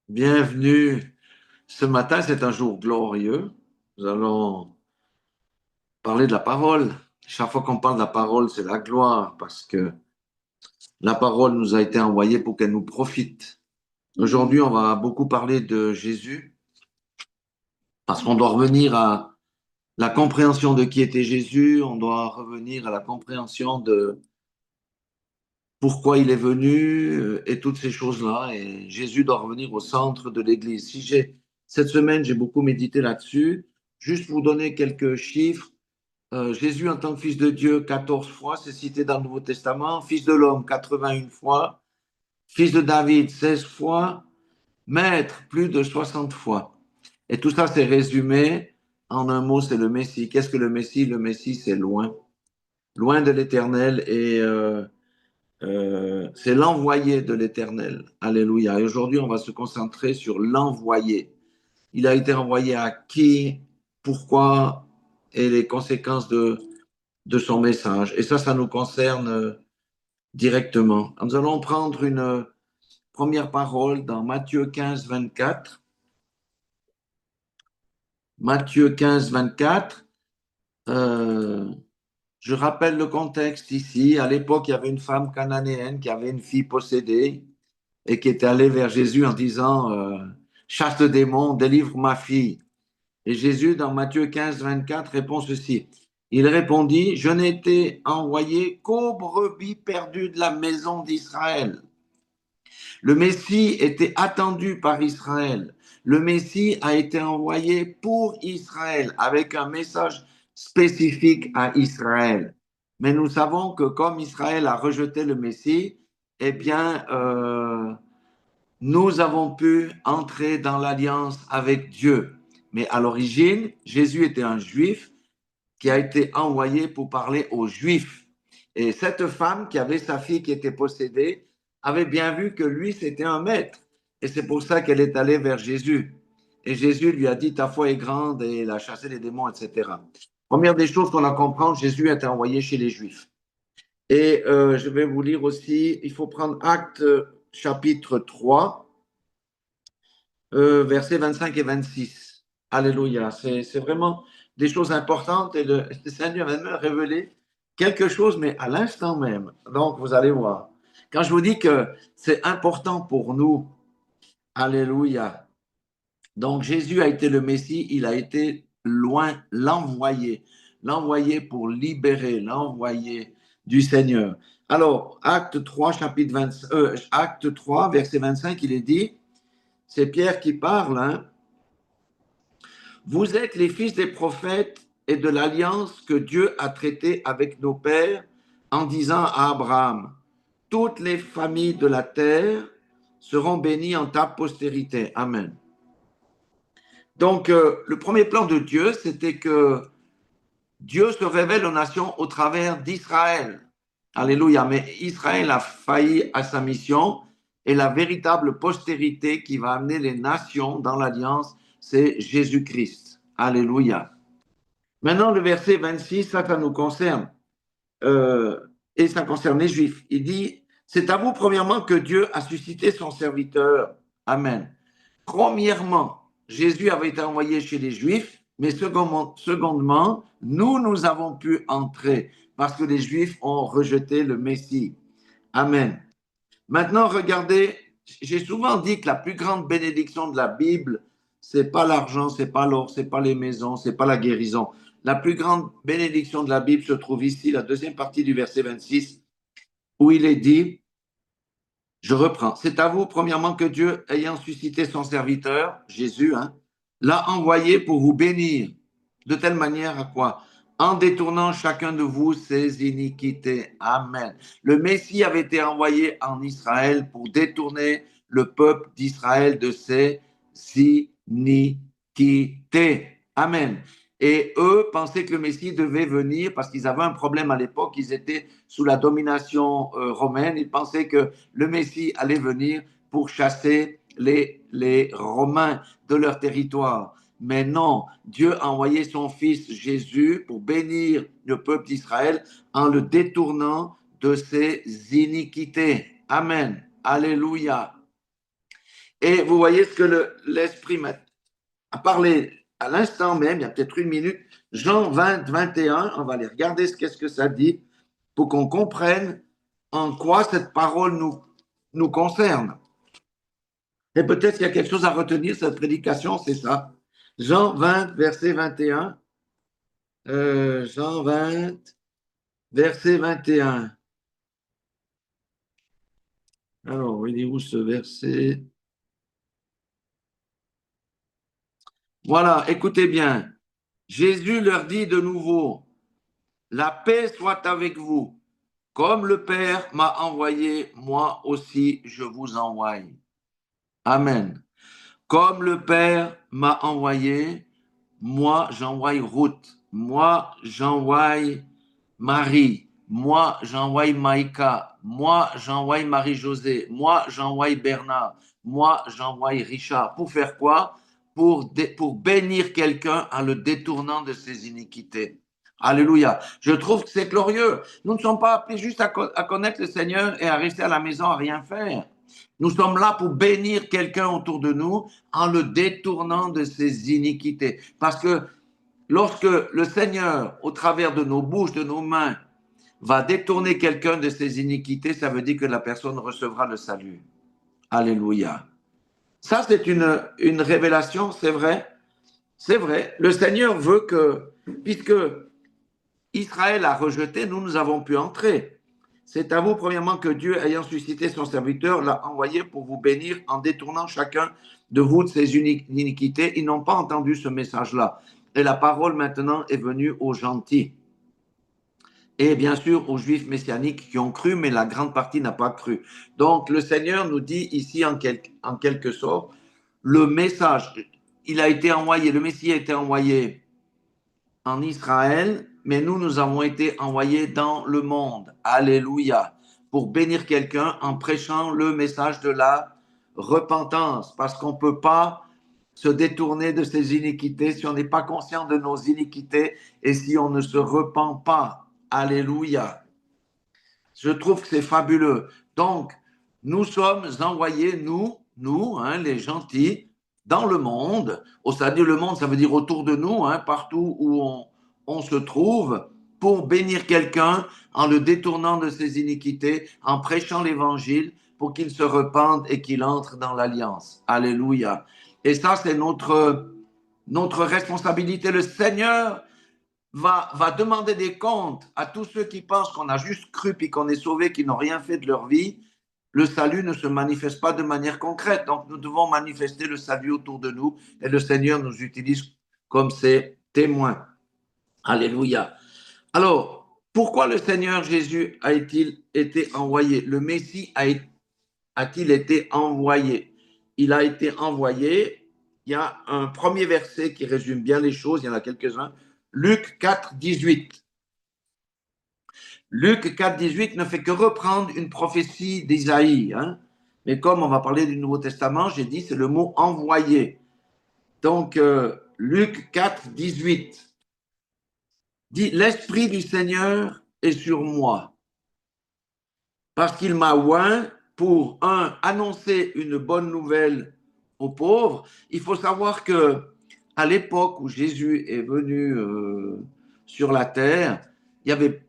Bienvenue. Ce matin, c'est un jour glorieux. Nous allons parler de la parole. Chaque fois qu'on parle de la parole, c'est la gloire parce que la parole nous a été envoyée pour qu'elle nous profite. Aujourd'hui, on va beaucoup parler de Jésus parce qu'on doit revenir à la compréhension de qui était Jésus. On doit revenir à la compréhension de pourquoi il est venu et toutes ces choses-là. Et Jésus doit revenir au centre de l'Église. Cette semaine, j'ai beaucoup médité là-dessus. Juste pour vous donner quelques chiffres. Jésus en tant que fils de Dieu, 14 fois, c'est cité dans le Nouveau Testament. Fils de l'homme, 81 fois. Fils de David, 16 fois. Maître, plus de 60 fois. Et tout ça, c'est résumé en un mot, c'est le Messie. Qu'est-ce que le Messie? Le Messie, c'est loin. Loin de l'Éternel et c'est l'envoyé de l'Éternel. Alléluia. Et aujourd'hui, on va se concentrer sur l'envoyé. Il a été envoyé à qui, pourquoi et les conséquences de son message. Et ça nous concerne directement. Nous allons prendre une première parole dans Matthieu 15, 24. Matthieu 15, 24. Euh, je rappelle le contexte ici. À l'époque, il y avait une femme cananéenne qui avait une fille possédée et qui était allée vers Jésus en disant chasse le démon, délivre ma fille. Et Jésus, dans Matthieu 15, 24, répond ceci. Il répondit, je n'ai été envoyé qu'aux brebis perdues de la maison d'Israël. Le Messie était attendu par Israël. Le Messie a été envoyé pour Israël avec un message spécifique à Israël. Mais nous savons que comme Israël a rejeté le Messie, eh bien, nous avons pu entrer dans l'alliance avec Dieu. Mais à l'origine, Jésus était un juif qui a été envoyé pour parler aux juifs. Et cette femme qui avait sa fille qui était possédée avait bien vu que lui, c'était un maître. Et c'est pour ça qu'elle est allée vers Jésus. Et Jésus lui a dit, ta foi est grande et elle a chassé les démons, etc. Première des choses qu'on a compris, Jésus a été envoyé chez les Juifs. Et je vais vous lire aussi, il faut prendre Acte chapitre 3, versets 25 et 26. Alléluia. C'est vraiment des choses importantes et le Seigneur vient de me révéler quelque chose, mais à l'instant même. Donc, vous allez voir. Quand je vous dis que c'est important pour nous, Alléluia. Donc, Jésus a été le Messie, il a été loin, l'envoyé pour libérer, l'envoyé du Seigneur. Alors, Acte 3, Acte 3, verset 25, il est dit, c'est Pierre qui parle, hein. Vous êtes les fils des prophètes et de l'alliance que Dieu a traitée avec nos pères en disant à Abraham, toutes les familles de la terre seront bénies en ta postérité. Amen. Donc, le premier plan de Dieu, c'était que Dieu se révèle aux nations au travers d'Israël. Alléluia. Mais Israël a failli à sa mission et la véritable postérité qui va amener les nations dans l'alliance, c'est Jésus-Christ. Alléluia. Maintenant, le verset 26, ça nous concerne. Euh, et ça concerne les Juifs. Il dit, c'est à vous, premièrement, que Dieu a suscité son serviteur. Amen. Premièrement, Jésus avait été envoyé chez les Juifs, mais secondement, nous avons pu entrer parce que les Juifs ont rejeté le Messie. Amen. Maintenant, regardez, j'ai souvent dit que la plus grande bénédiction de la Bible, c'est pas l'argent, c'est pas l'or, c'est pas les maisons, c'est pas la guérison. La plus grande bénédiction de la Bible se trouve ici, la deuxième partie du verset 26, où il est dit, je reprends, c'est à vous, premièrement, que Dieu, ayant suscité son serviteur, Jésus, hein, l'a envoyé pour vous bénir. De telle manière à quoi? En détournant chacun de vous ses iniquités. Amen. Le Messie avait été envoyé en Israël pour détourner le peuple d'Israël de ses iniquités. Amen. Et eux pensaient que le Messie devait venir parce qu'ils avaient un problème à l'époque. Ils étaient sous la domination romaine. Ils pensaient que le Messie allait venir pour chasser les Romains de leur territoire. Mais non, Dieu a envoyé son fils Jésus pour bénir le peuple d'Israël en le détournant de ses iniquités. Amen. Alléluia. Et vous voyez ce que l'Esprit a parlé à l'instant même, il y a peut-être une minute, Jean 20, 21, on va aller regarder qu'est-ce que ça dit pour qu'on comprenne en quoi cette parole nous concerne. Et peut-être qu'il y a quelque chose à retenir, cette prédication, c'est ça. Jean 20, verset 21. Jean 20, verset 21. Alors, il est où ce verset? Voilà, écoutez bien. Jésus leur dit de nouveau, la paix soit avec vous. Comme le Père m'a envoyé, moi aussi je vous envoie. Amen. Comme le Père m'a envoyé, moi j'envoie Ruth, moi j'envoie Marie, moi j'envoie Maïka, moi j'envoie Marie-Josée, moi j'envoie Bernard, moi j'envoie Richard. Pour faire quoi? Pour bénir quelqu'un en le détournant de ses iniquités. Alléluia. Je trouve que c'est glorieux. Nous ne sommes pas appelés juste à connaître le Seigneur et à rester à la maison à rien faire. Nous sommes là pour bénir quelqu'un autour de nous en le détournant de ses iniquités. Parce que lorsque le Seigneur, au travers de nos bouches, de nos mains, va détourner quelqu'un de ses iniquités, ça veut dire que la personne recevra le salut. Alléluia. Ça, c'est une révélation, c'est vrai. C'est vrai. Le Seigneur veut que, puisque Israël a rejeté, nous avons pu entrer. C'est à vous, premièrement, que Dieu, ayant suscité son serviteur, l'a envoyé pour vous bénir en détournant chacun de vous de ses iniquités. Ils n'ont pas entendu ce message-là. Et la parole maintenant est venue aux gentils. Et bien sûr aux juifs messianiques qui ont cru, mais la grande partie n'a pas cru. Donc le Seigneur nous dit ici en quelque sorte, le message, il a été envoyé, le Messie a été envoyé en Israël, mais nous avons été envoyés dans le monde. Alléluia. Pour bénir quelqu'un en prêchant le message de la repentance, parce qu'on ne peut pas se détourner de ses iniquités si on n'est pas conscient de nos iniquités et si on ne se repent pas. Alléluia. Je trouve que c'est fabuleux. Donc, nous sommes envoyés, nous, les gentils, dans le monde. C'est-à-dire le monde, ça veut dire autour de nous, partout où on se trouve, pour bénir quelqu'un en le détournant de ses iniquités, en prêchant l'évangile pour qu'il se repente et qu'il entre dans l'alliance. Alléluia. Et ça, c'est notre responsabilité. Le Seigneur va demander des comptes à tous ceux qui pensent qu'on a juste cru puis qu'on est sauvé, qui n'ont rien fait de leur vie. Le salut ne se manifeste pas de manière concrète. Donc, nous devons manifester le salut autour de nous et le Seigneur nous utilise comme ses témoins. Alléluia. Alors, pourquoi le Seigneur Jésus a-t-il été envoyé? Le Messie a-t-il été envoyé? Il a été envoyé. Il y a un premier verset qui résume bien les choses. Il y en a quelques-uns. Luc 4, 18. Luc 4, 18 ne fait que reprendre une prophétie d'Isaïe. Mais comme on va parler du Nouveau Testament, j'ai dit c'est le mot envoyé. Donc, Luc 4, 18 dit, l'Esprit du Seigneur est sur moi, parce qu'il m'a oint pour, annoncer une bonne nouvelle aux pauvres. Il faut savoir que à l'époque où Jésus est venu sur la terre, il y avait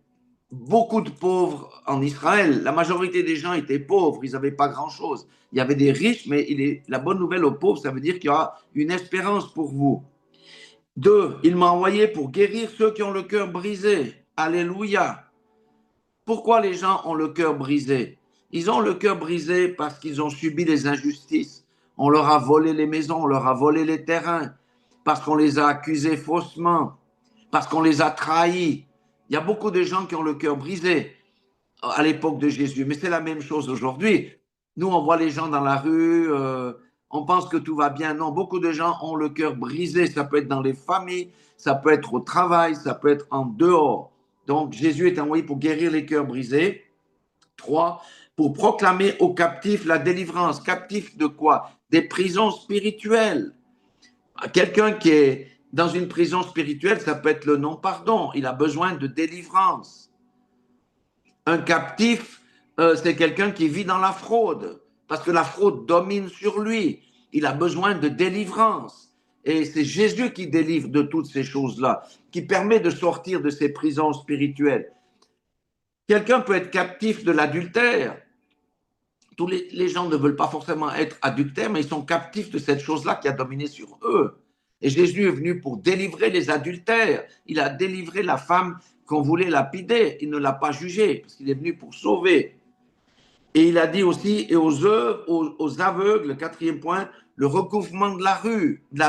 beaucoup de pauvres en Israël. La majorité des gens étaient pauvres, ils n'avaient pas grand-chose. Il y avait des riches, mais la bonne nouvelle aux pauvres, ça veut dire qu'il y aura une espérance pour vous. 2, il m'a envoyé pour guérir ceux qui ont le cœur brisé. Alléluia. Pourquoi les gens ont le cœur brisé? Ils ont le cœur brisé parce qu'ils ont subi des injustices. On leur a volé les maisons, on leur a volé les terrains, parce qu'on les a accusés faussement, parce qu'on les a trahis. Il y a beaucoup de gens qui ont le cœur brisé à l'époque de Jésus, mais c'est la même chose aujourd'hui. Nous, on voit les gens dans la rue, on pense que tout va bien. Non, beaucoup de gens ont le cœur brisé. Ça peut être dans les familles, ça peut être au travail, ça peut être en dehors. Donc, Jésus est envoyé pour guérir les cœurs brisés. 3, pour proclamer aux captifs la délivrance. Captifs de quoi? Des prisons spirituelles. Quelqu'un qui est dans une prison spirituelle, ça peut être le non-pardon. Il a besoin de délivrance. Un captif, c'est quelqu'un qui vit dans la fraude. parce que la fraude domine sur lui. Il a besoin de délivrance. Et c'est Jésus qui délivre de toutes ces choses-là, qui permet de sortir de ces prisons spirituelles. Quelqu'un peut être captif de l'adultère. Tous les gens ne veulent pas forcément être adultères, mais ils sont captifs de cette chose-là qui a dominé sur eux. Et Jésus est venu pour délivrer les adultères. Il a délivré la femme qu'on voulait lapider. Il ne l'a pas jugée, parce qu'il est venu pour sauver. Et il a dit aussi, et aux aveugles, le quatrième point, le recouvrement de la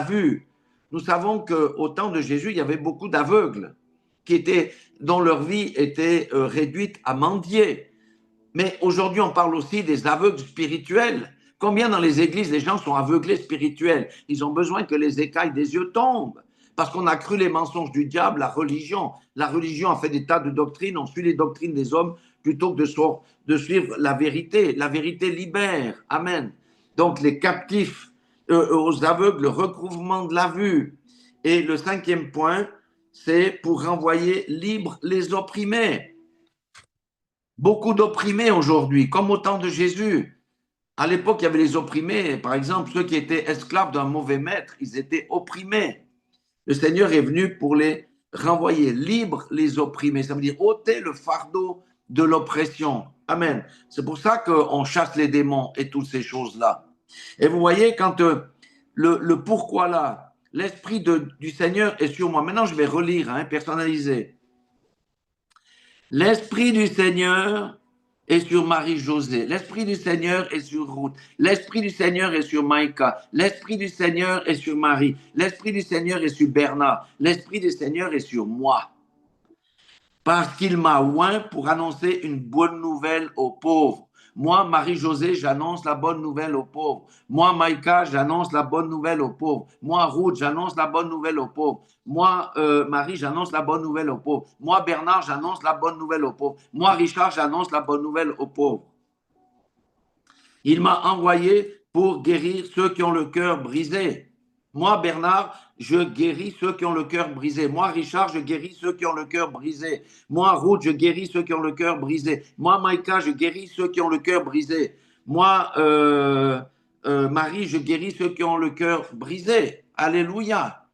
vue. Nous savons qu'au temps de Jésus, il y avait beaucoup d'aveugles dont leur vie était réduite à mendier. Mais aujourd'hui, on parle aussi des aveugles spirituels. Combien dans les églises, les gens sont aveuglés spirituels? Ils ont besoin que les écailles des yeux tombent. Parce qu'on a cru les mensonges du diable, la religion. La religion a fait des tas de doctrines. On suit les doctrines des hommes plutôt que de suivre la vérité. La vérité libère. Amen. Donc, les captifs, aux aveugles, le recouvrement de la vue. Et le cinquième point, c'est pour renvoyer libres les opprimés. Beaucoup d'opprimés aujourd'hui, comme au temps de Jésus. À l'époque, il y avait les opprimés. Par exemple, ceux qui étaient esclaves d'un mauvais maître, ils étaient opprimés. Le Seigneur est venu pour les renvoyer libres, les opprimés. Ça veut dire ôter le fardeau de l'oppression. Amen. C'est pour ça qu'on chasse les démons et toutes ces choses-là. Et vous voyez, quand le pourquoi là, l'Esprit du Seigneur est sur moi. Maintenant, je vais relire, personnalisé. L'Esprit du Seigneur est sur Marie-Josée. L'Esprit du Seigneur est sur Ruth. L'Esprit du Seigneur est sur Maïka. L'Esprit du Seigneur est sur Marie. L'Esprit du Seigneur est sur Bernard. L'Esprit du Seigneur est sur moi. Parce qu'il m'a oint pour annoncer une bonne nouvelle aux pauvres. Moi, Marie-Josée, j'annonce la bonne nouvelle aux pauvres. Moi, Maïka, j'annonce la bonne nouvelle aux pauvres. Moi, Ruth, j'annonce la bonne nouvelle aux pauvres. Moi, Marie, j'annonce la bonne nouvelle aux pauvres. Moi, Bernard, j'annonce la bonne nouvelle aux pauvres. Moi, Richard, j'annonce la bonne nouvelle aux pauvres. Il m'a envoyé pour guérir ceux qui ont le cœur brisé. Moi, Bernard, je guéris ceux qui ont le cœur brisé. Moi, Richard, je guéris ceux qui ont le cœur brisé. Moi, Ruth, je guéris ceux qui ont le cœur brisé. Moi, Maïka, je guéris ceux qui ont le cœur brisé. Moi, Marie, je guéris ceux qui ont le cœur brisé. Alléluia.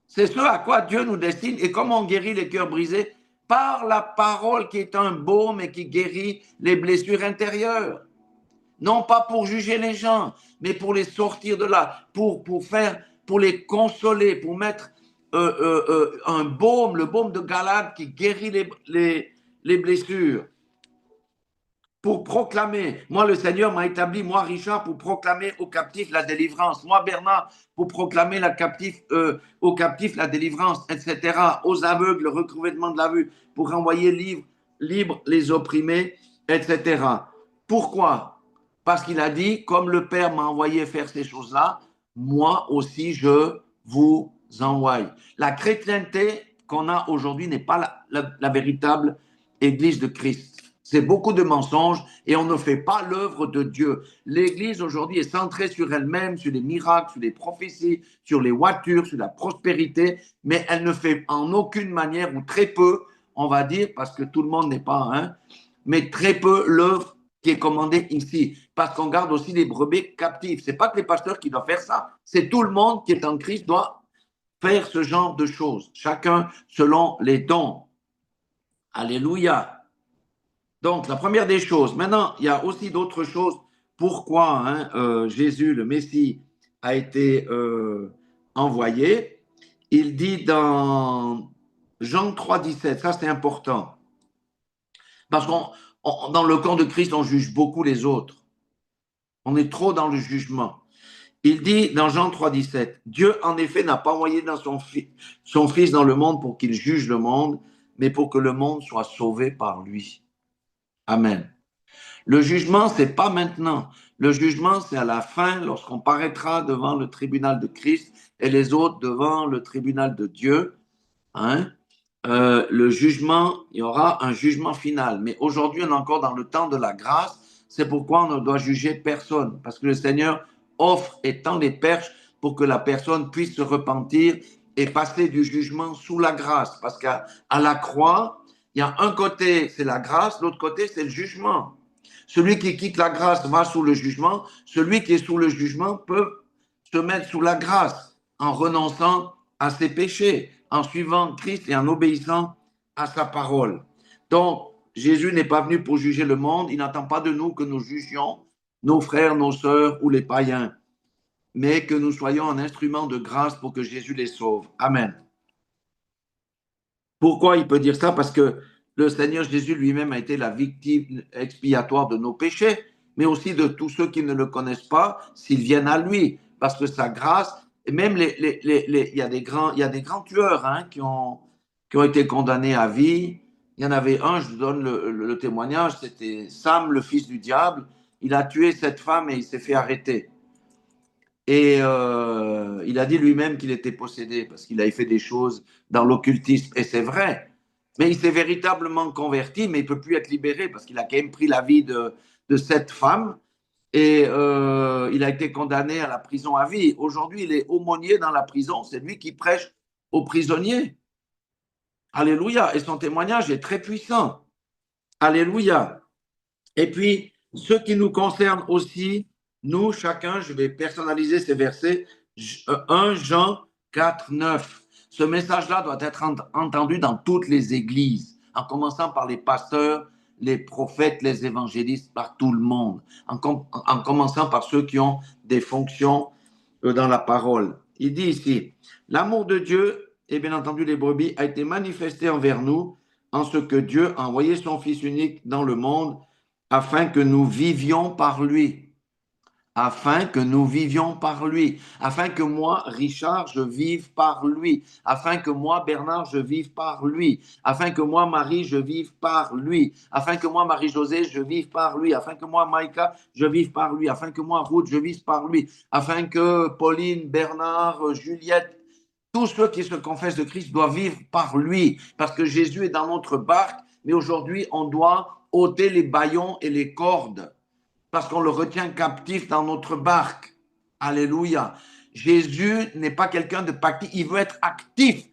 C'est ce à quoi Dieu nous destine. Et comment on guérit les cœurs brisés? Par la parole qui est un baume et qui guérit les blessures intérieures. Non pas pour juger les gens, mais pour les sortir de là, pour les consoler, pour mettre un baume, le baume de Galade qui guérit les blessures. Pour proclamer, moi le Seigneur m'a établi, moi Richard, pour proclamer aux captifs la délivrance, moi Bernard, pour proclamer aux captifs la délivrance, etc., aux aveugles le recouvrement de la vue, pour renvoyer libres les opprimés, etc. Pourquoi? Parce qu'il a dit, comme le Père m'a envoyé faire ces choses-là, moi aussi je vous envoie. La chrétienté qu'on a aujourd'hui n'est pas la véritable Église de Christ. C'est beaucoup de mensonges et on ne fait pas l'œuvre de Dieu. L'Église aujourd'hui est centrée sur elle-même, sur les miracles, sur les prophéties, sur les voitures, sur la prospérité, mais elle ne fait en aucune manière, ou très peu, on va dire, parce que tout le monde n'est pas un, mais très peu l'œuvre qui est commandée ici, parce qu'on garde aussi les brebis captives. Ce n'est pas que les pasteurs qui doivent faire ça, c'est tout le monde qui est en Christ doit faire ce genre de choses, chacun selon les dons. Alléluia. Donc, la première des choses. Maintenant, il y a aussi d'autres choses. Pourquoi Jésus, le Messie, a été envoyé? Il dit dans Jean 3, 17, ça c'est important. Parce que dans le camp de Christ, on juge beaucoup les autres. On est trop dans le jugement. Il dit dans Jean 3, 17, Dieu en effet n'a pas envoyé son Fils dans le monde pour qu'il juge le monde, mais pour que le monde soit sauvé par lui. Amen. Le jugement, ce n'est pas maintenant. Le jugement, c'est à la fin, lorsqu'on paraîtra devant le tribunal de Christ et les autres devant le tribunal de Dieu. Le jugement, il y aura un jugement final. Mais aujourd'hui, on est encore dans le temps de la grâce. C'est pourquoi on ne doit juger personne. Parce que le Seigneur offre et tend les perches pour que la personne puisse se repentir et passer du jugement sous la grâce. Parce qu'à la croix, il y a un côté, c'est la grâce, l'autre côté, c'est le jugement. Celui qui quitte la grâce va sous le jugement. Celui qui est sous le jugement peut se mettre sous la grâce en renonçant à ses péchés, en suivant Christ et en obéissant à sa parole. Donc, Jésus n'est pas venu pour juger le monde. Il n'attend pas de nous que nous jugions nos frères, nos sœurs ou les païens, mais que nous soyons un instrument de grâce pour que Jésus les sauve. Amen. Pourquoi il peut dire ça? Parce que le Seigneur Jésus lui-même a été la victime expiatoire de nos péchés, mais aussi de tous ceux qui ne le connaissent pas, s'ils viennent à lui. Parce que sa grâce, et même il y a des grands tueurs hein, qui ont été condamnés à vie. Il y en avait un, je vous donne le témoignage, c'était Sam, le fils du diable. Il a tué cette femme et il s'est fait arrêter. Et il a dit lui-même qu'il était possédé parce qu'il avait fait des choses dans l'occultisme. Et c'est vrai. Mais il s'est véritablement converti, mais il ne peut plus être libéré parce qu'il a quand même pris la vie de cette femme. Et il a été condamné à la prison à vie. Aujourd'hui, il est aumônier dans la prison. C'est lui qui prêche aux prisonniers. Alléluia. Et son témoignage est très puissant. Alléluia. Et puis, ce qui nous concerne aussi, nous, chacun, je vais personnaliser ces versets, 1 Jean 4, 9. Ce message-là doit être entendu dans toutes les églises, en commençant par les pasteurs, les prophètes, les évangélistes, par tout le monde, en commençant par ceux qui ont des fonctions dans la parole. Il dit ici, l'amour de Dieu, et bien entendu les brebis, a été manifesté envers nous en ce que Dieu a envoyé son Fils unique dans le monde afin que nous vivions par lui. Afin que nous vivions par lui. Afin que moi, Richard, je vive par lui. Afin que moi, Bernard, je vive par lui. Afin que moi, Marie, je vive par lui. Afin que moi, Marie-Josée, je vive par lui. Afin que moi, Maïka, je vive par lui. Afin que moi, Ruth, je vive par lui. Afin que Pauline, Bernard, Juliette, tous ceux qui se confessent de Christ doivent vivre par lui. Parce que Jésus est dans notre barque, mais aujourd'hui, on doit ôter les bâillons et les cordes parce qu'on le retient captif dans notre barque. Alléluia. Jésus n'est pas quelqu'un de passif, il veut être actif.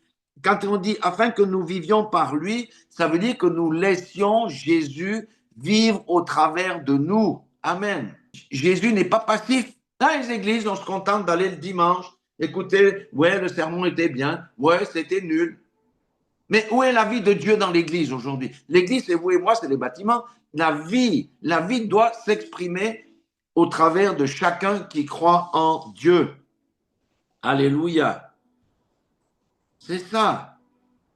Quand on dit afin que nous vivions par lui, ça veut dire que nous laissions Jésus vivre au travers de nous. Amen. Jésus n'est pas passif. Dans les églises, on se contente d'aller le dimanche. Écoutez, ouais, le sermon était bien. Ouais, c'était nul. Mais où est la vie de Dieu dans l'église aujourd'hui? L'église, c'est vous et moi, c'est les bâtiments. La vie doit s'exprimer au travers de chacun qui croit en Dieu. Alléluia. C'est ça.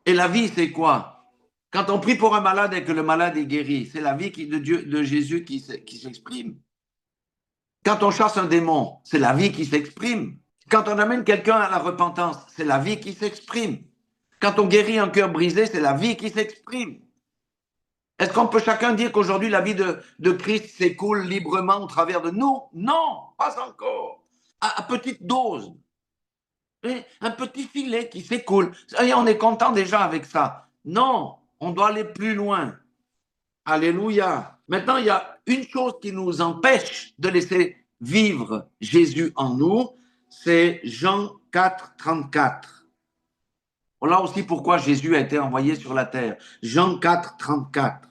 Et la vie, c'est quoi? Quand on prie pour un malade et que le malade est guéri, c'est la vie de Dieu, de Jésus qui s'exprime. Quand on chasse un démon, c'est la vie qui s'exprime. Quand on amène quelqu'un à la repentance, c'est la vie qui s'exprime. Quand on guérit un cœur brisé, c'est la vie qui s'exprime. Est-ce qu'on peut chacun dire qu'aujourd'hui la vie de Christ s'écoule librement au travers de nous? Non, pas encore. À petite dose. Un petit filet qui s'écoule. Et on est content déjà avec ça. Non, on doit aller plus loin. Alléluia. Maintenant, il y a une chose qui nous empêche de laisser vivre Jésus en nous, c'est Jean 4, 34. Voilà aussi pourquoi Jésus a été envoyé sur la terre. Jean 4, 34.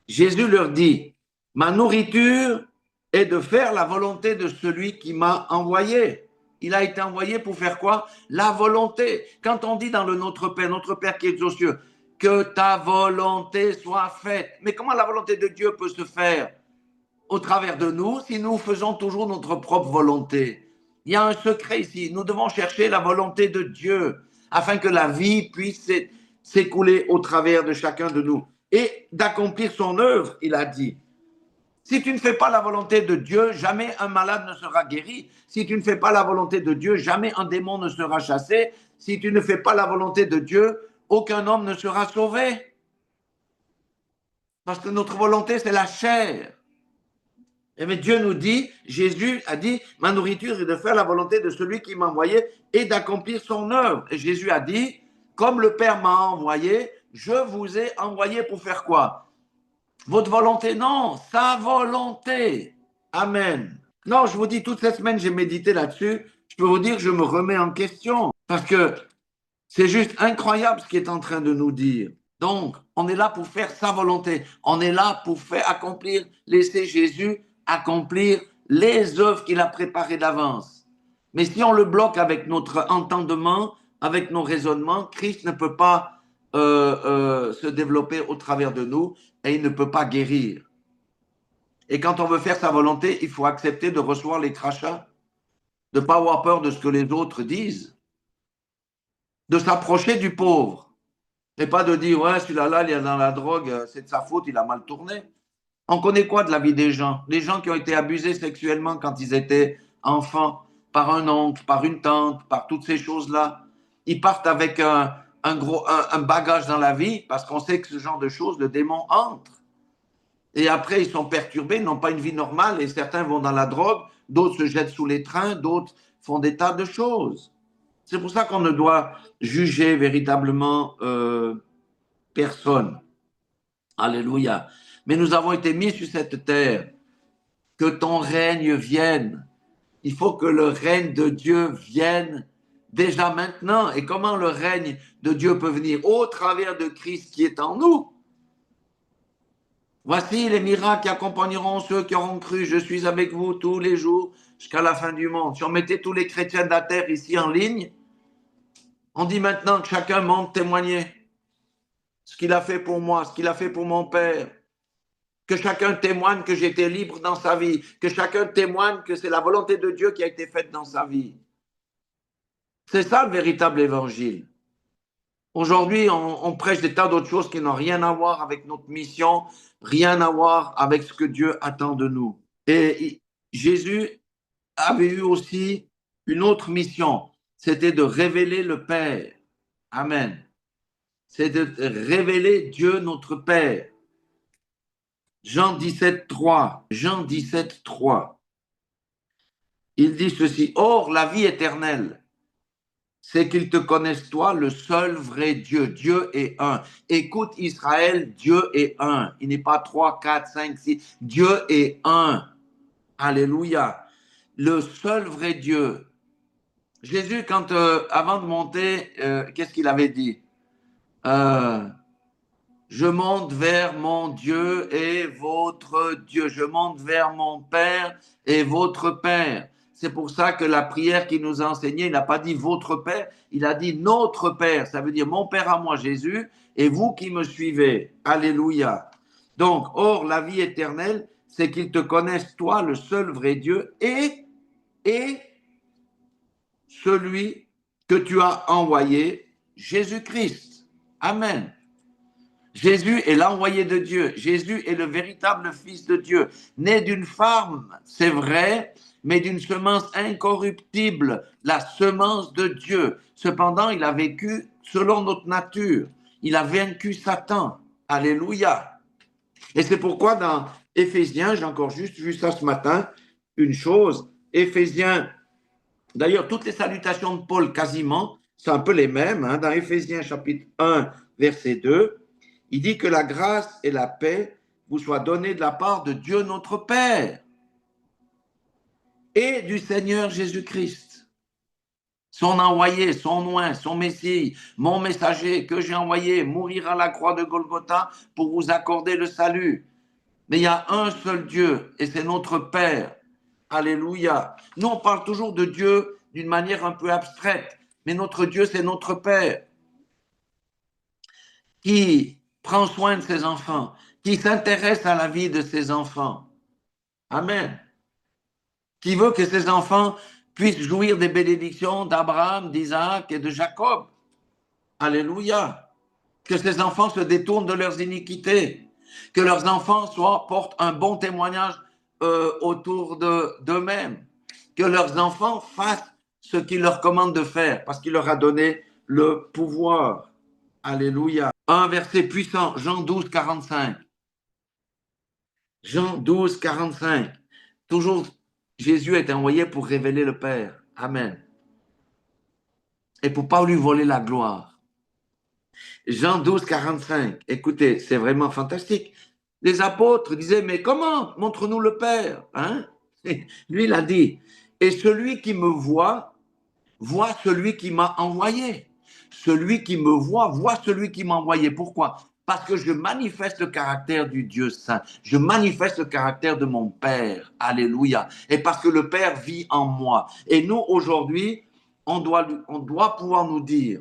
Jésus leur dit, ma nourriture est de faire la volonté de celui qui m'a envoyé. Il a été envoyé pour faire quoi? La volonté. Quand on dit dans le Notre Père qui est aux cieux, que ta volonté soit faite. Mais comment la volonté de Dieu peut se faire au travers de nous si nous faisons toujours notre propre volonté? Il y a un secret ici. Nous devons chercher la volonté de Dieu afin que la vie puisse s'écouler au travers de chacun de nous et d'accomplir son œuvre, il a dit. Si tu ne fais pas la volonté de Dieu, jamais un malade ne sera guéri. Si tu ne fais pas la volonté de Dieu, jamais un démon ne sera chassé. Si tu ne fais pas la volonté de Dieu, aucun homme ne sera sauvé. Parce que notre volonté, c'est la chair. Et mais Dieu nous dit, Jésus a dit, ma nourriture est de faire la volonté de celui qui m'a envoyé et d'accomplir son œuvre. Et Jésus a dit, comme le Père m'a envoyé, je vous ai envoyé pour faire quoi? Votre volonté? Non, sa volonté. Amen. Non, je vous dis, toute cette semaine, j'ai médité là-dessus. Je peux vous dire que je me remets en question parce que c'est juste incroyable ce qu'il est en train de nous dire. Donc, on est là pour faire sa volonté. On est là pour faire accomplir, laisser Jésus accomplir les œuvres qu'il a préparées d'avance. Mais si on le bloque avec notre entendement, avec nos raisonnements, Christ ne peut pas se développer au travers de nous et il ne peut pas guérir. Et quand on veut faire sa volonté, il faut accepter de recevoir les crachats, de ne pas avoir peur de ce que les autres disent, de s'approcher du pauvre. Et pas de dire, ouais, celui-là, il est dans la drogue, c'est de sa faute, il a mal tourné. On connaît quoi de la vie des gens? Les gens qui ont été abusés sexuellement quand ils étaient enfants, par un oncle, par une tante, par toutes ces choses-là. Ils partent avec un bagage dans la vie parce qu'on sait que ce genre de choses, le démon entre. Et après, ils sont perturbés, n'ont pas une vie normale et certains vont dans la drogue, d'autres se jettent sous les trains, d'autres font des tas de choses. C'est pour ça qu'on ne doit juger véritablement personne. Alléluia. Mais nous avons été mis sur cette terre. Que ton règne vienne. Il faut que le règne de Dieu vienne déjà maintenant. Et comment le règne de Dieu peut venir? Au travers de Christ qui est en nous. Voici les miracles qui accompagneront ceux qui auront cru. Je suis avec vous tous les jours jusqu'à la fin du monde. Si on mettait tous les chrétiens de la terre ici en ligne, on dit maintenant que chacun monte témoigner ce qu'il a fait pour moi, ce qu'il a fait pour mon père. Que chacun témoigne que j'étais libre dans sa vie. Que chacun témoigne que c'est la volonté de Dieu qui a été faite dans sa vie. C'est ça le véritable évangile. Aujourd'hui, on prêche des tas d'autres choses qui n'ont rien à voir avec notre mission, rien à voir avec ce que Dieu attend de nous. Et Jésus avait eu aussi une autre mission, c'était de révéler le Père. Amen. C'est de révéler Dieu notre Père. Jean 17, 3. Jean 17, 3. Il dit ceci, « Or, la vie éternelle, c'est qu'ils te connaissent toi, le seul vrai Dieu. Dieu est un. Écoute Israël, Dieu est un. Il n'est pas 3, 4, 5, 6. Dieu est un. Alléluia. Le seul vrai Dieu. Jésus, avant de monter, qu'est-ce qu'il avait dit? Je monte vers mon Dieu et votre Dieu. Je monte vers mon Père et votre Père. C'est pour ça que la prière qu'il nous a enseignée, il n'a pas dit votre Père, il a dit notre Père. Ça veut dire mon Père à moi, Jésus, et vous qui me suivez. Alléluia. Donc, or, la vie éternelle, c'est qu'ils te connaissent, toi, le seul vrai Dieu, et celui que tu as envoyé, Jésus-Christ. Amen. Jésus est l'envoyé de Dieu. Jésus est le véritable Fils de Dieu, né d'une femme, c'est vrai, mais d'une semence incorruptible, la semence de Dieu. Cependant, il a vécu selon notre nature. Il a vaincu Satan. Alléluia. Et c'est pourquoi dans Éphésiens, j'ai encore juste vu ça ce matin, une chose, Éphésiens, d'ailleurs, toutes les salutations de Paul, quasiment, c'est un peu les mêmes. Dans Éphésiens chapitre 1, verset 2, il dit que la grâce et la paix vous soient données de la part de Dieu notre Père et du Seigneur Jésus-Christ. Son envoyé, son oint, son Messie, mon messager que j'ai envoyé mourir à la croix de Golgotha pour vous accorder le salut. Mais il y a un seul Dieu et c'est notre Père. Alléluia. Nous, on parle toujours de Dieu d'une manière un peu abstraite, mais notre Dieu, c'est notre Père qui prend soin de ses enfants, qui s'intéresse à la vie de ses enfants. Amen. Qui veut que ses enfants puissent jouir des bénédictions d'Abraham, d'Isaac et de Jacob. Alléluia. Que ses enfants se détournent de leurs iniquités. Que leurs enfants portent un bon témoignage autour d'eux-mêmes. Que leurs enfants fassent ce qu'il leur commande de faire parce qu'il leur a donné le pouvoir. Alléluia. Un verset puissant, Jean 12, 45. Jean 12, 45. Toujours, Jésus a été envoyé pour révéler le Père. Amen. Et pour ne pas lui voler la gloire. Jean 12, 45. Écoutez, c'est vraiment fantastique. Les apôtres disaient, mais comment? Montre-nous le Père. Lui, il a dit, et celui qui me voit celui qui m'a envoyé. Celui qui me voit celui qui m'a envoyé. Pourquoi? Parce que je manifeste le caractère du Dieu saint. Je manifeste le caractère de mon Père. Alléluia. Et parce que le Père vit en moi. Et nous, aujourd'hui, on doit pouvoir nous dire,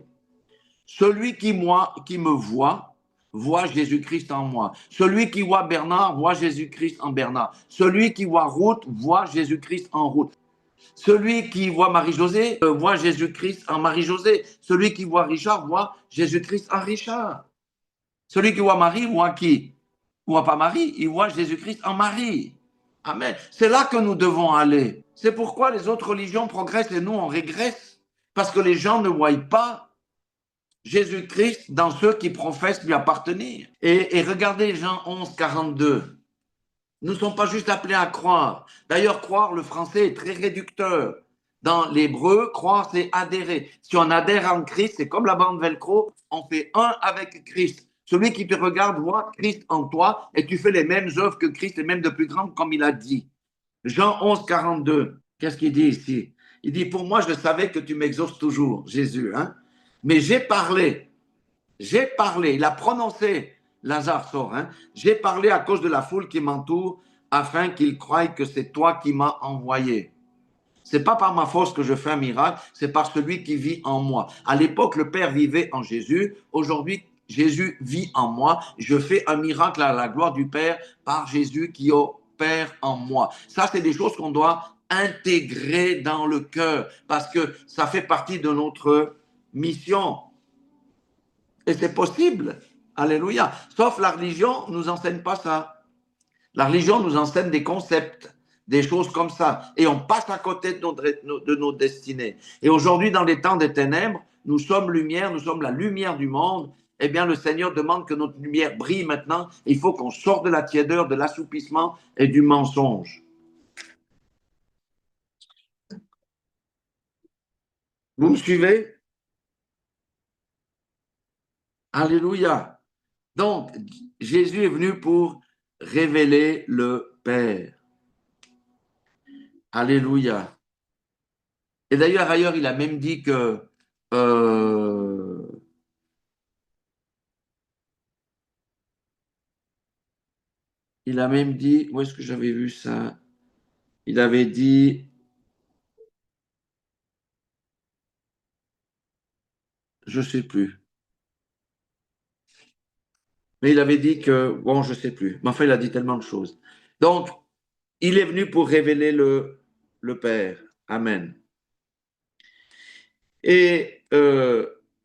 celui qui me voit Jésus-Christ en moi. Celui qui voit Bernard, voit Jésus-Christ en Bernard. Celui qui voit Ruth, voit Jésus-Christ en Ruth. Celui qui voit Marie-Josée, voit Jésus-Christ en Marie-Josée. Celui qui voit Richard, voit Jésus-Christ en Richard. Celui qui voit Marie, voit qui? Il ne voit pas Marie, il voit Jésus-Christ en Marie. Amen. C'est là que nous devons aller. C'est pourquoi les autres religions progressent et nous, on régresse. Parce que les gens ne voient pas Jésus-Christ dans ceux qui professent lui appartenir. Et regardez Jean 11, 42. Nous ne sommes pas juste appelés à croire. D'ailleurs, croire, le français est très réducteur. Dans l'hébreu, croire, c'est adhérer. Si on adhère en Christ, c'est comme la bande velcro, on fait un avec Christ. Celui qui te regarde voit Christ en toi et tu fais les mêmes œuvres que Christ et même de plus grandes, comme il a dit. Jean 11, 42. Qu'est-ce qu'il dit ici? Il dit, pour moi, je savais que tu m'exauces toujours, Jésus. Hein? Mais j'ai parlé, il a prononcé, Lazare sort, hein? J'ai parlé à cause de la foule qui m'entoure, afin qu'ils croient que c'est toi qui m'as envoyé. C'est pas par ma force que je fais un miracle, c'est par celui qui vit en moi. À l'époque, le Père vivait en Jésus. Aujourd'hui, Jésus vit en moi. Je fais un miracle à la gloire du Père par Jésus qui opère en moi. Ça, c'est des choses qu'on doit intégrer dans le cœur parce que ça fait partie de notre mission. Et c'est possible. Alléluia. Sauf la religion ne nous enseigne pas ça. La religion nous enseigne des concepts, des choses comme ça. Et on passe à côté de nos destinées. Et aujourd'hui, dans les temps des ténèbres, nous sommes lumière, nous sommes la lumière du monde. Eh bien, le Seigneur demande que notre lumière brille maintenant. Il faut qu'on sorte de la tiédeur, de l'assoupissement et du mensonge. Vous me suivez? Alléluia. Donc, Jésus est venu pour révéler le Père. Alléluia. Et d'ailleurs, ailleurs, il a même dit que il a même dit, où est-ce que j'avais vu ça? Il avait dit, je sais plus. Mais il avait dit que, bon, je sais plus. Mais enfin, il a dit tellement de choses. Donc, il est venu pour révéler le Père. Amen. Et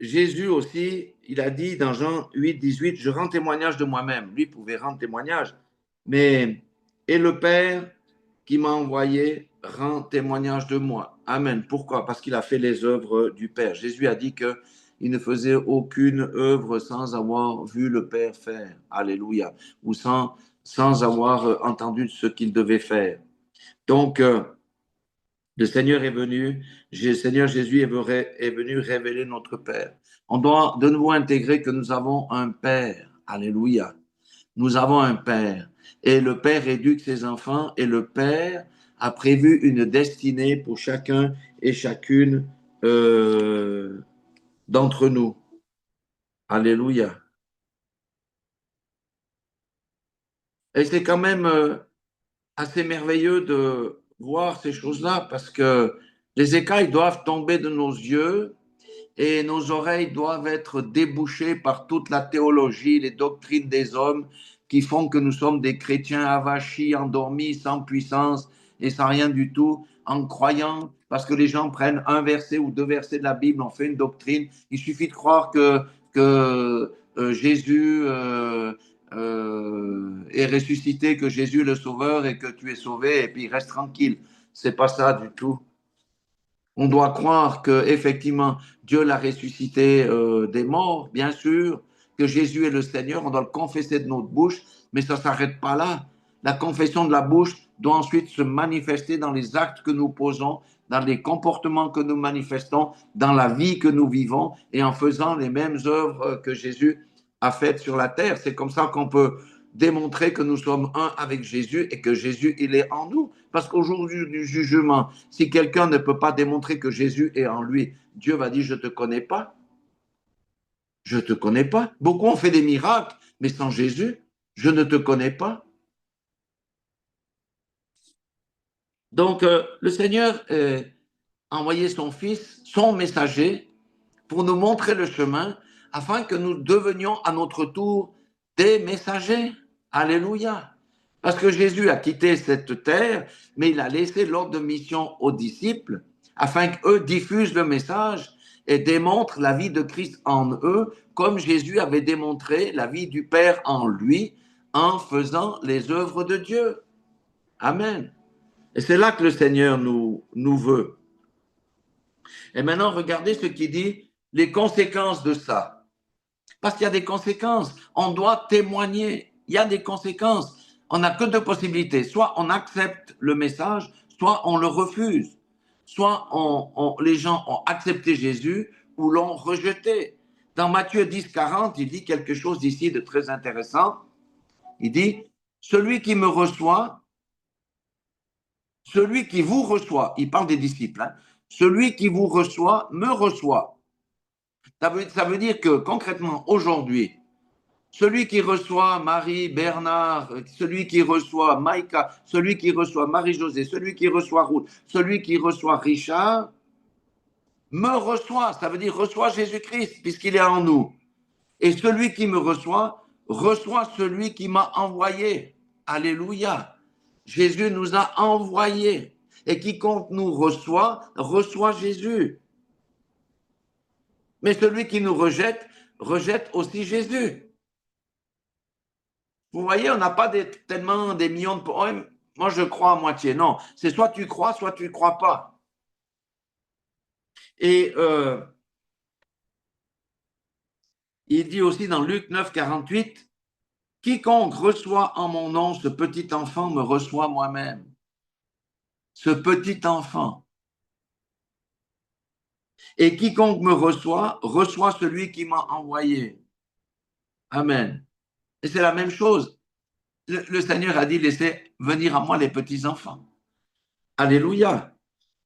Jésus aussi, il a dit dans Jean 8, 18, je rends témoignage de moi-même. Lui pouvait rendre témoignage, mais et le Père qui m'a envoyé rend témoignage de moi. Amen. Pourquoi? Parce qu'il a fait les œuvres du Père. Jésus a dit qu'il ne faisait aucune œuvre sans avoir vu le Père faire. Alléluia. Ou sans avoir entendu ce qu'il devait faire. Donc, le Seigneur est venu, le Seigneur Jésus est venu révéler notre Père. On doit de nouveau intégrer que nous avons un Père. Alléluia. Nous avons un Père. Et le Père éduque ses enfants et le Père a prévu une destinée pour chacun et chacune d'entre nous. Alléluia. Et c'est quand même assez merveilleux de voir ces choses-là parce que les écailles doivent tomber de nos yeux et nos oreilles doivent être débouchées par toute la théologie, les doctrines des hommes qui font que nous sommes des chrétiens avachis, endormis, sans puissance et sans rien du tout, en croyant, parce que les gens prennent un verset ou deux versets de la Bible, on fait une doctrine. Il suffit de croire que Jésus est ressuscité, que Jésus est le sauveur et que tu es sauvé, et puis reste tranquille. C'est pas ça du tout. On doit croire que effectivement Dieu l'a ressuscité des morts, bien sûr, que Jésus est le Seigneur. On doit le confesser de notre bouche, mais ça ne s'arrête pas là. La confession de la bouche doit ensuite se manifester dans les actes que nous posons, dans les comportements que nous manifestons, dans la vie que nous vivons et en faisant les mêmes œuvres que Jésus a faites sur la terre. C'est comme ça qu'on peut démontrer que nous sommes un avec Jésus et que Jésus, il est en nous. Parce qu'au jour du jugement, si quelqu'un ne peut pas démontrer que Jésus est en lui, Dieu va dire, je ne te connais pas. Je ne te connais pas. Beaucoup ont fait des miracles, mais sans Jésus, je ne te connais pas. Donc, le Seigneur a envoyé son Fils, son messager, pour nous montrer le chemin, afin que nous devenions à notre tour des messagers. Alléluia. Parce que Jésus a quitté cette terre, mais il a laissé l'ordre de mission aux disciples, afin qu'eux diffusent le message et démontrent la vie de Christ en eux, comme Jésus avait démontré la vie du Père en lui, en faisant les œuvres de Dieu. Amen. Et c'est là que le Seigneur nous veut. Et maintenant, regardez ce qu'il dit, les conséquences de ça. Parce qu'il y a des conséquences. On doit témoigner. Il y a des conséquences. On n'a que deux possibilités. Soit on accepte le message, soit on le refuse. Soit les gens ont accepté Jésus ou l'ont rejeté. Dans Matthieu 10, 40, il dit quelque chose d'ici de très intéressant. Il dit, celui qui me reçoit, celui qui vous reçoit, il parle des disciples, hein, celui qui vous reçoit me reçoit. Ça veut dire que concrètement, aujourd'hui, celui qui reçoit Marie, Bernard, celui qui reçoit Maïka, celui qui reçoit Marie-Josée, celui qui reçoit Ruth, celui qui reçoit Richard, me reçoit. Ça veut dire reçoit Jésus-Christ, puisqu'il est en nous. Et celui qui me reçoit, reçoit celui qui m'a envoyé. Alléluia. Jésus nous a envoyés. Et quiconque nous reçoit, reçoit Jésus. Mais celui qui nous rejette, rejette aussi Jésus. Vous voyez, on n'a pas tellement des millions de... Moi, je crois à moitié. Non, c'est soit tu crois, soit tu ne crois pas. Et il dit aussi dans Luc 9, 48, quiconque reçoit en mon nom ce petit enfant me reçoit moi-même. Ce petit enfant. Et quiconque me reçoit, reçoit celui qui m'a envoyé. Amen. Et c'est la même chose. Le Seigneur a dit, laissez venir à moi les petits enfants. Alléluia.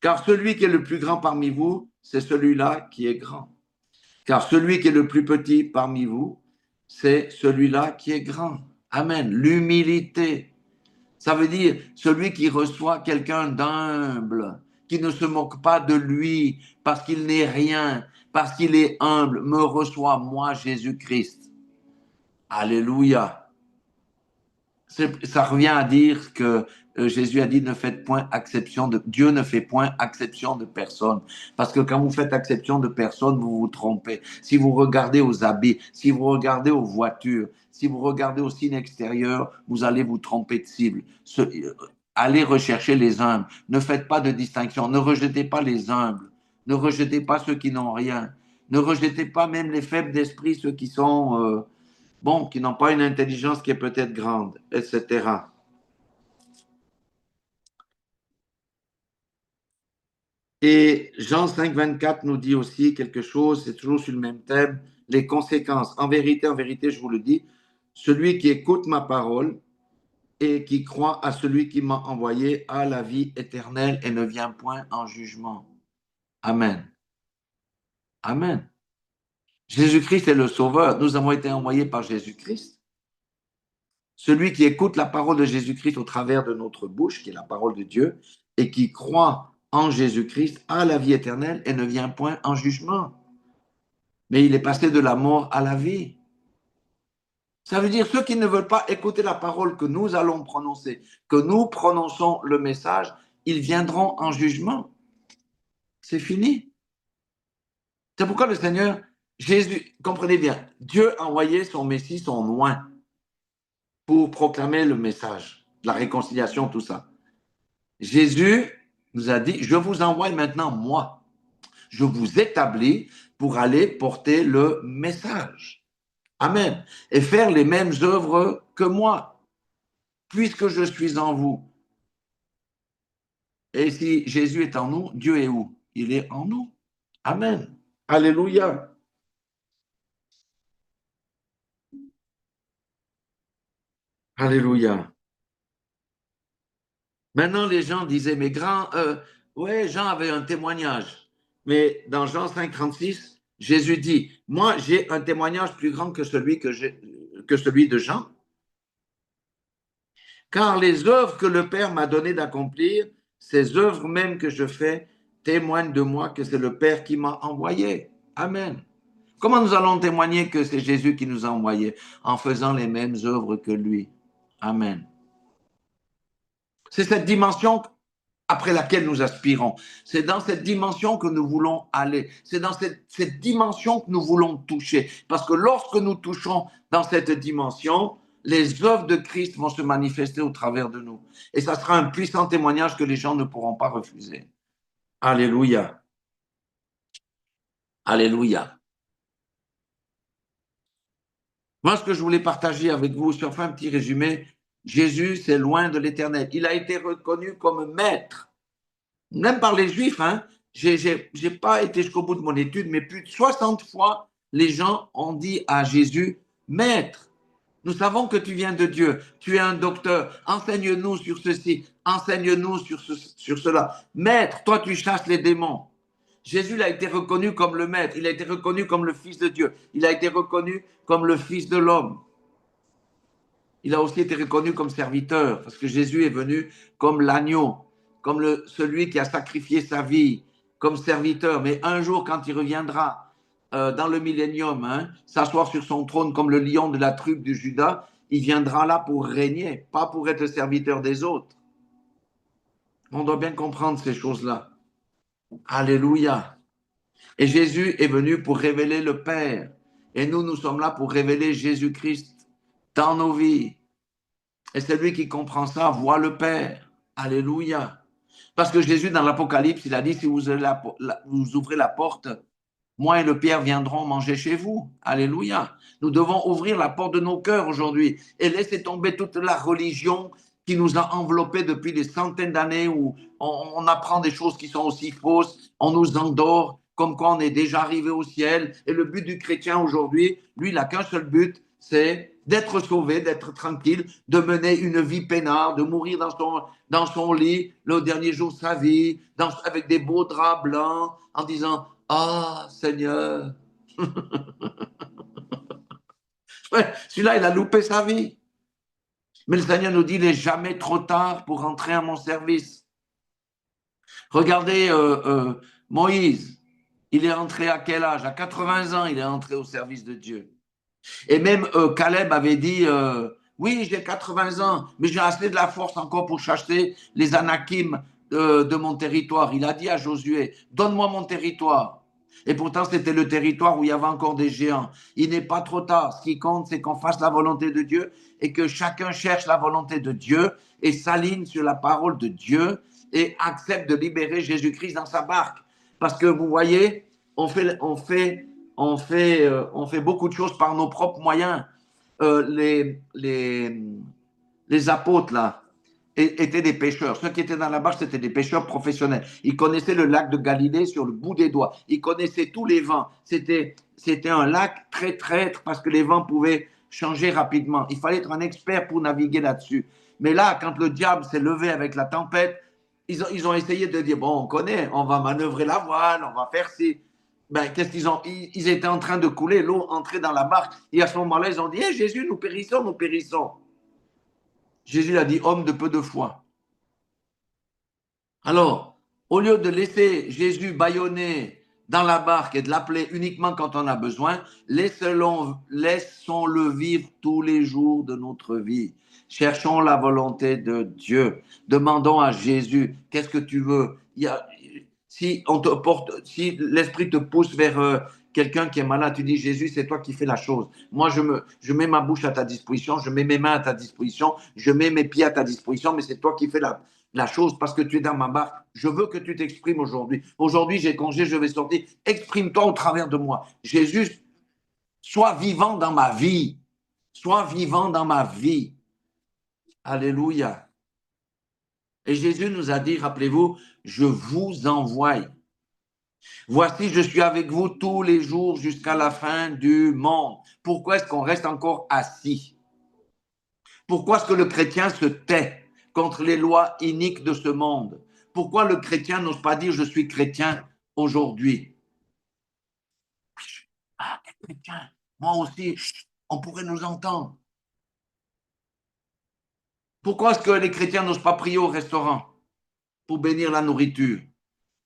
Car celui qui est le plus grand parmi vous, c'est celui-là qui est grand. Car celui qui est le plus petit parmi vous, c'est celui-là qui est grand. Amen. L'humilité. Ça veut dire celui qui reçoit quelqu'un d'humble, qui ne se moque pas de lui parce qu'il n'est rien, parce qu'il est humble, me reçoit moi, Jésus-Christ. Alléluia. Ça revient à dire que Jésus a dit ne faites point exception de Dieu ne fait point exception de personne parce que quand vous faites exception de personne vous vous trompez. Si vous regardez aux habits, si vous regardez aux voitures, si vous regardez au signe extérieur, vous allez vous tromper de cible. Allez rechercher les humbles. Ne faites pas de distinction. Ne rejetez pas les humbles. Ne rejetez pas ceux qui n'ont rien. Ne rejetez pas même les faibles d'esprit, ceux qui sont qui n'ont pas une intelligence qui est peut-être grande, etc. Et Jean 5, 24 nous dit aussi quelque chose, c'est toujours sur le même thème, les conséquences. En vérité, je vous le dis, celui qui écoute ma parole et qui croit à celui qui m'a envoyé a la vie éternelle et ne vient point en jugement. Amen. Amen. Jésus-Christ est le Sauveur. Nous avons été envoyés par Jésus-Christ. Celui qui écoute la parole de Jésus-Christ au travers de notre bouche, qui est la parole de Dieu, et qui croit en Jésus-Christ, a la vie éternelle et ne vient point en jugement. Mais il est passé de la mort à la vie. Ça veut dire ceux qui ne veulent pas écouter la parole que nous allons prononcer, que nous prononçons le message, ils viendront en jugement. C'est fini. C'est pourquoi le Seigneur, Jésus, comprenez bien, Dieu a envoyé son Messie, son oint, pour proclamer le message, la réconciliation, tout ça. Jésus nous a dit, je vous envoie maintenant moi. Je vous établis pour aller porter le message. Amen. Et faire les mêmes œuvres que moi, puisque je suis en vous. Et si Jésus est en nous, Dieu est où? Il est en nous. Amen. Alléluia. Alléluia. Maintenant, les gens disaient, mais ouais, Jean avait un témoignage. Mais dans Jean 5, 36, Jésus dit, moi, j'ai un témoignage plus grand que celui que que celui de Jean. Car les œuvres que le Père m'a donné d'accomplir, ces œuvres même que je fais, témoignent de moi que c'est le Père qui m'a envoyé. Amen. Comment nous allons témoigner que c'est Jésus qui nous a envoyés? En faisant les mêmes œuvres que lui. Amen. C'est cette dimension après laquelle nous aspirons. C'est dans cette dimension que nous voulons aller. C'est dans cette dimension que nous voulons toucher. Parce que lorsque nous touchons dans cette dimension, les œuvres de Christ vont se manifester au travers de nous. Et ça sera un puissant témoignage que les gens ne pourront pas refuser. Alléluia. Alléluia. Moi, ce que je voulais partager avec vous, si on fait un petit résumé, Jésus, c'est loin de l'éternel. Il a été reconnu comme maître, même par les Juifs. Hein. J'ai pas été jusqu'au bout de mon étude, mais plus de 60 fois, les gens ont dit à Jésus, maître, nous savons que tu viens de Dieu, tu es un docteur, enseigne-nous sur ceci, enseigne-nous sur cela. Maître, toi tu chasses les démons. Jésus a été reconnu comme le maître, il a été reconnu comme le Fils de Dieu, il a été reconnu comme le Fils de l'homme. Il a aussi été reconnu comme serviteur, parce que Jésus est venu comme l'agneau, comme celui qui a sacrifié sa vie, comme serviteur. Mais un jour, quand il reviendra dans le millénium, hein, s'asseoir sur son trône comme le lion de la tribu de Juda, il viendra là pour régner, pas pour être serviteur des autres. On doit bien comprendre ces choses-là. Alléluia. Et Jésus est venu pour révéler le Père. Et nous sommes là pour révéler Jésus-Christ dans nos vies. Et celui qui comprend ça voit le Père. Alléluia. Parce que Jésus, dans l'Apocalypse, il a dit, si vous ouvrez la porte, moi et le Pierre viendront manger chez vous. Alléluia. Nous devons ouvrir la porte de nos cœurs aujourd'hui et laisser tomber toute la religion qui nous a enveloppés depuis des centaines d'années où on apprend des choses qui sont aussi fausses, on nous endort, comme quoi on est déjà arrivé au ciel. Et le but du chrétien aujourd'hui, lui, il n'a qu'un seul but, c'est d'être sauvé, d'être tranquille, de mener une vie peinarde, de mourir dans son lit le dernier jour de sa vie, avec des beaux draps blancs, en disant « Ah, Seigneur !» Ouais, celui-là, il a loupé sa vie. Mais le Seigneur nous dit, il n'est jamais trop tard pour entrer à mon service. Regardez Moïse, il est entré à quel âge? À 80 ans, il est entré au service de Dieu. Et même Caleb avait dit, oui, j'ai 80 ans, mais j'ai assez de la force encore pour chasser les Anakim de mon territoire. Il a dit à Josué, donne-moi mon territoire. Et pourtant, c'était le territoire où il y avait encore des géants. Il n'est pas trop tard. Ce qui compte, c'est qu'on fasse la volonté de Dieu et que chacun cherche la volonté de Dieu et s'aligne sur la parole de Dieu et accepte de libérer Jésus-Christ dans sa barque. Parce que vous voyez, on fait beaucoup de choses par nos propres moyens. Les apôtres, là, étaient des pêcheurs. Ceux qui étaient dans la barque, c'était des pêcheurs professionnels. Ils connaissaient le lac de Galilée sur le bout des doigts. Ils connaissaient tous les vents. C'était un lac très traître parce que les vents pouvaient changer rapidement. Il fallait être un expert pour naviguer là-dessus. Mais là, quand le diable s'est levé avec la tempête, ils ont essayé de dire, bon, on connaît, on va manœuvrer la voile, on va faire ci. Ben, qu'est-ce qu'ils ont? Ils étaient en train de couler, l'eau entrait dans la barque. Et à ce moment-là, ils ont dit, hey, Jésus, nous périssons, nous périssons. Jésus a dit, homme de peu de foi. Alors, au lieu de laisser Jésus bâillonner dans la barque et de l'appeler uniquement quand on a besoin, laissons-le vivre tous les jours de notre vie. Cherchons la volonté de Dieu. Demandons à Jésus, qu'est-ce que tu veux? Si l'Esprit te pousse vers quelqu'un qui est malade, tu dis, Jésus, c'est toi qui fais la chose. Moi, je mets ma bouche à ta disposition, je mets mes mains à ta disposition, je mets mes pieds à ta disposition, mais c'est toi qui fais la chose parce que tu es dans ma barque. Je veux que tu t'exprimes aujourd'hui. Aujourd'hui, j'ai congé, je vais sortir. Exprime-toi au travers de moi. Jésus, sois vivant dans ma vie. Sois vivant dans ma vie. Alléluia. Et Jésus nous a dit, rappelez-vous, je vous envoie. Voici, je suis avec vous tous les jours jusqu'à la fin du monde. Pourquoi est-ce qu'on reste encore assis? Pourquoi est-ce que le chrétien se tait contre les lois iniques de ce monde? Pourquoi le chrétien n'ose pas dire je suis chrétien aujourd'hui? Ah, t'es chrétien, moi aussi. on pourrait nous entendre. Pourquoi est-ce que les chrétiens n'osent pas prier au restaurant pour bénir la nourriture?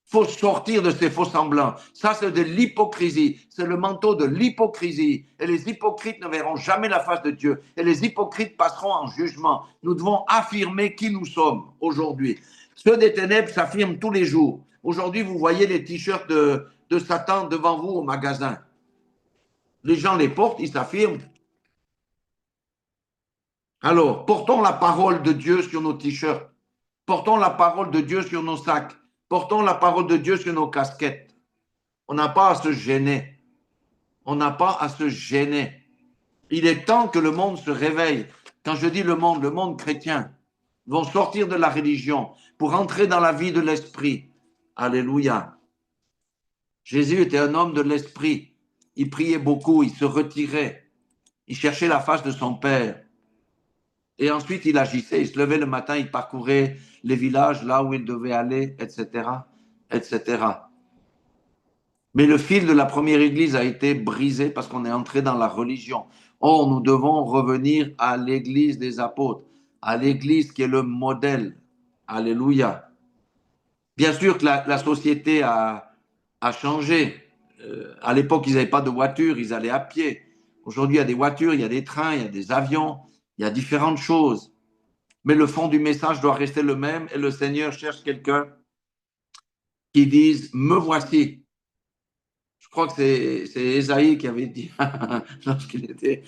Il faut sortir de ces faux semblants. Ça, c'est de l'hypocrisie. C'est le manteau de l'hypocrisie. Et les hypocrites ne verront jamais la face de Dieu. Et les hypocrites passeront en jugement. Nous devons affirmer qui nous sommes aujourd'hui. Ceux des ténèbres s'affirment tous les jours. Aujourd'hui, vous voyez les t-shirts de Satan devant vous au magasin. Les gens les portent, ils s'affirment. Alors, portons la parole de Dieu sur nos t-shirts. Portons la parole de Dieu sur nos sacs. Portons la parole de Dieu sur nos casquettes. On n'a pas à se gêner. On n'a pas à se gêner. Il est temps que le monde se réveille. Quand je dis le monde chrétien, vont sortir de la religion pour entrer dans la vie de l'esprit. Alléluia. Jésus était un homme de l'esprit. Il priait beaucoup, il se retirait. Il cherchait la face de son Père. Et ensuite, il agissait. Il se levait le matin, il parcourait les villages là où il devait aller, etc., etc. Mais le fil de la première église a été brisé parce qu'on est entré dans la religion. Or, nous devons revenir à l'église des apôtres, à l'église qui est le modèle. Alléluia. Bien sûr que la société a changé. À l'époque, ils n'avaient pas de voiture, ils allaient à pied. Aujourd'hui, il y a des voitures, il y a des trains, il y a des avions, il y a différentes choses. Mais le fond du message doit rester le même et le Seigneur cherche quelqu'un qui dise « Me voici ». Je crois que c'est Ésaïe qui avait dit, lorsqu'il était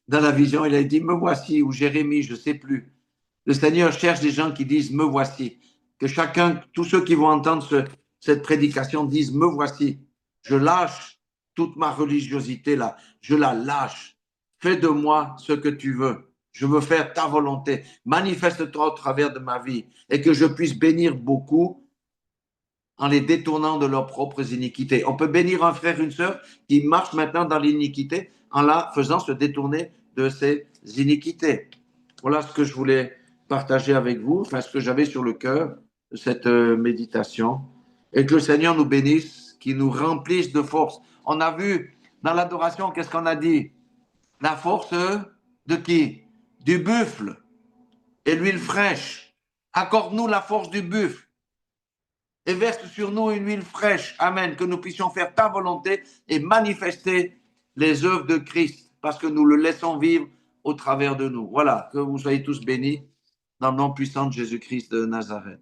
dans la vision, il a dit « Me voici » ou Jérémie, je ne sais plus. Le Seigneur cherche des gens qui disent « Me voici ». Que chacun, tous ceux qui vont entendre cette prédication disent « Me voici ». Je lâche toute ma religiosité là, je la lâche. Fais de moi ce que tu veux. Je veux faire ta volonté. Manifeste-toi au travers de ma vie et que je puisse bénir beaucoup en les détournant de leurs propres iniquités. On peut bénir un frère, une sœur qui marche maintenant dans l'iniquité en la faisant se détourner de ses iniquités. Voilà ce que je voulais partager avec vous, enfin ce que j'avais sur le cœur de cette méditation. Et que le Seigneur nous bénisse, qu'il nous remplisse de force. On a vu dans l'adoration, qu'est-ce qu'on a dit? La force de qui? Du buffle et l'huile fraîche. Accorde-nous la force du buffle et verse sur nous une huile fraîche. Amen. Que nous puissions faire ta volonté et manifester les œuvres de Christ parce que nous le laissons vivre au travers de nous. Voilà, que vous soyez tous bénis dans le nom puissant de Jésus-Christ de Nazareth.